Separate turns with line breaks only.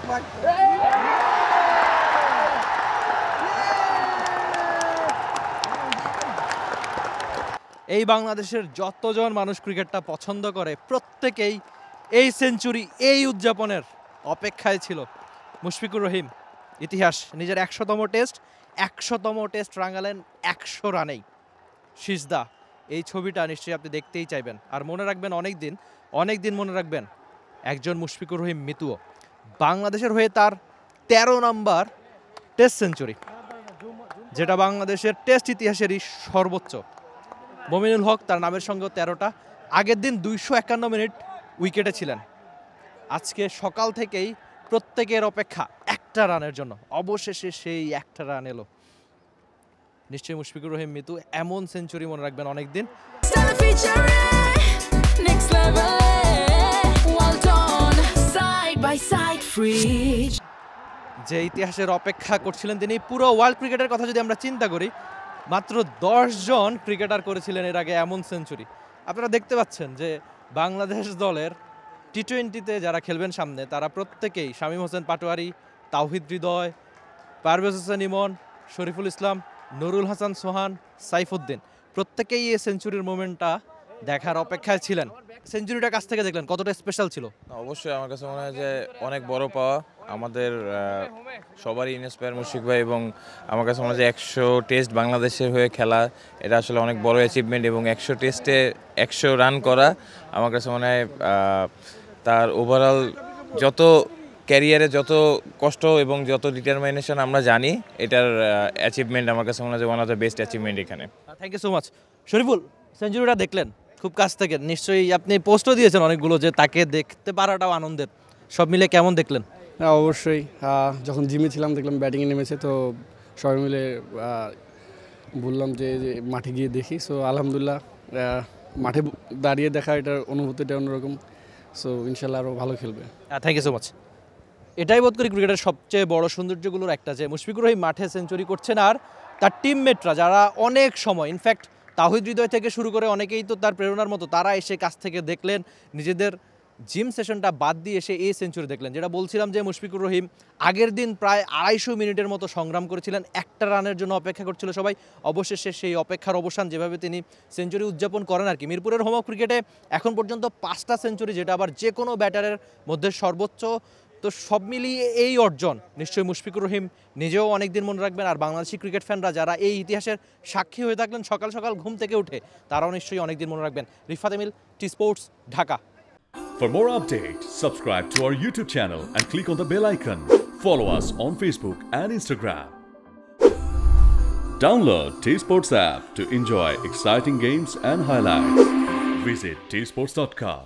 এই বাংলাদেশের যতজন মানুষ ক্রিকেটটা পছন্দ করে প্রত্যেকেই এই সেঞ্চুরি এই উদযাপনের অপেক্ষায় ছিল। মুশফিকুর রহিম ইতিহাস নিজের 100তম টেস্ট রাঙালেন 100 রানেই। সিজদা এই ছবিটা নিশ্চয়ই আপনি দেখতেই চাইবেন। আর মনে রাখবেন অনেক দিন মনে রাখবেন একজন মুশফিকুর রহিম মিতুও বাংলাদেশের হয়ে তার 13 নম্বর টেস্ট সেঞ্চুরি, যেটা বাংলাদেশের টেস্ট ইতিহাসেরই সর্বোচ্চ। মমিনুল হক তার নামের সঙ্গে 13টা। আগের দিন 251 মিনিট উইকেটে ছিলেন। আজকে সকাল থেকেই প্রত্যেকের অপেক্ষা একটা রানের জন্য, অবশেষে সেই একটা রান এলো। নিশ্চয়ই মুশফিকুর রহিম মিতু এমন সেঞ্চুরি মনে রাখবেন অনেকদিন। যে ইতিহাসের অপেক্ষা করছিলেন তিনি। পুরো ওয়ার্ল্ড ক্রিকেটের কথা যদি আমরা চিন্তা করি, মাত্র 10 জন ক্রিকেটার করেছিলেন এর আগে এমন সেঞ্চুরি। আপনারা দেখতে পাচ্ছেন যে বাংলাদেশ দলের টি-20তে যারা খেলবেন সামনে, তারা প্রত্যেকেই শামীম হোসেন পাটোয়ারি, তাওহিদ হৃদয়, পারভেজ হোসেন ইমন, শরীফুল ইসলাম, নুরুল হাসান সোহান, সাইফুদ্দিন, প্রত্যেকেই এই সেঞ্চুরির মোমেন্টটা দেখার অপেক্ষায় ছিলেন। সেঞ্চুরিটা কাছ থেকে দেখলেন, কতটা স্পেশাল ছিল?
অবশ্যই আমার কাছে মনে হয় যে অনেক বড় পাওয়া আমাদের সবারই ইন্সপায়ার মুশফিক ভাই, এবং আমার কাছে মনে হয় যে 100 টেস্ট বাংলাদেশের হয়ে খেলা এটা আসলে অনেক বড় অ্যাচিভমেন্ট, এবং 100 টেস্টে 100 রান করা আমার কাছে মনে হয় তার ওভারঅল যত ক্যারিয়ারে যত কষ্ট এবং যত ডিটারমিনেশন আমরা জানি, এটার অ্যাচিভমেন্ট আমার কাছে মনে হয় যে one of the best achievement এখানে।
Thank you so much. Shariful, সেঞ্চুরিটা দেখলেন খুব কাছ থেকে, নিশ্চয়ই আপনি পোস্টও দিয়েছেন অনেকগুলো, যে তাকে দেখতে পারাটাও আনন্দের। সব মিলে কেমন দেখলেন?
হ্যাঁ অবশ্যই, যখন জিমে ছিলাম দেখলাম ব্যাটিংয়ে নেমেছে, তো সবাই মিলে বললাম যে মাঠে গিয়ে দেখি। সো আলহামদুলিল্লাহ, মাঠে দাঁড়িয়ে দেখা এটার অনুভূতিটা অন্যরকম। সো ইনশাল্লাহ আরও ভালো খেলবে।
Thank you so much. এটাই বোধ করি ক্রিকেটের সবচেয়ে বড় সৌন্দর্যগুলোর একটা, যে মুশফিকুর রহিম মাঠে সেঞ্চুরি করছেন আর তার টিমমেটরা যারা অনেক সময়, ইনফ্যাক্ট তাওহিদ হৃদয় থেকে শুরু করে অনেকেই তো তার প্রেরণার মতো, তারা এসে কাছ থেকে দেখলেন, নিজেদের জিম সেশনটা বাদ দিয়ে এসে এই সেঞ্চুরি দেখলেন। যেটা বলছিলাম যে মুশফিকুর রহিম আগের দিন প্রায় 250 মিনিটের মতো সংগ্রাম করেছিলেন, একটা রানের জন্য অপেক্ষা করছিল সবাই। অবশেষে সেই অপেক্ষার অবসান, যেভাবে তিনি সেঞ্চুরি উদযাপন করেন আর কি। মিরপুরের হোম ক্রিকেটে এখন পর্যন্ত 5টা সেঞ্চুরি, যেটা আবার যে কোনো ব্যাটারের মধ্যে সর্বোচ্চ। তো সব মিলিয়ে এই অর্জন নিশ্চয়ই মুশফিকুর রহিম নিজেও অনেকদিন মনে রাখবেন, আর বাংলাদেশি ক্রিকেট ফ্যানরা যারা এই ইতিহাসের সাক্ষী হয়ে থাকলেন সকাল সকাল ঘুম থেকে উঠে, তারাও নিশ্চয়ই অনেকদিন মনে রাখবেন। Rifat Emil, T sports, Dhaka.
For more updates, subscribe to our YouTube channel and click on the bell icon. Follow us on Facebook and Instagram. Download T Sports app to enjoy exciting games and highlights. Visit tsports.com.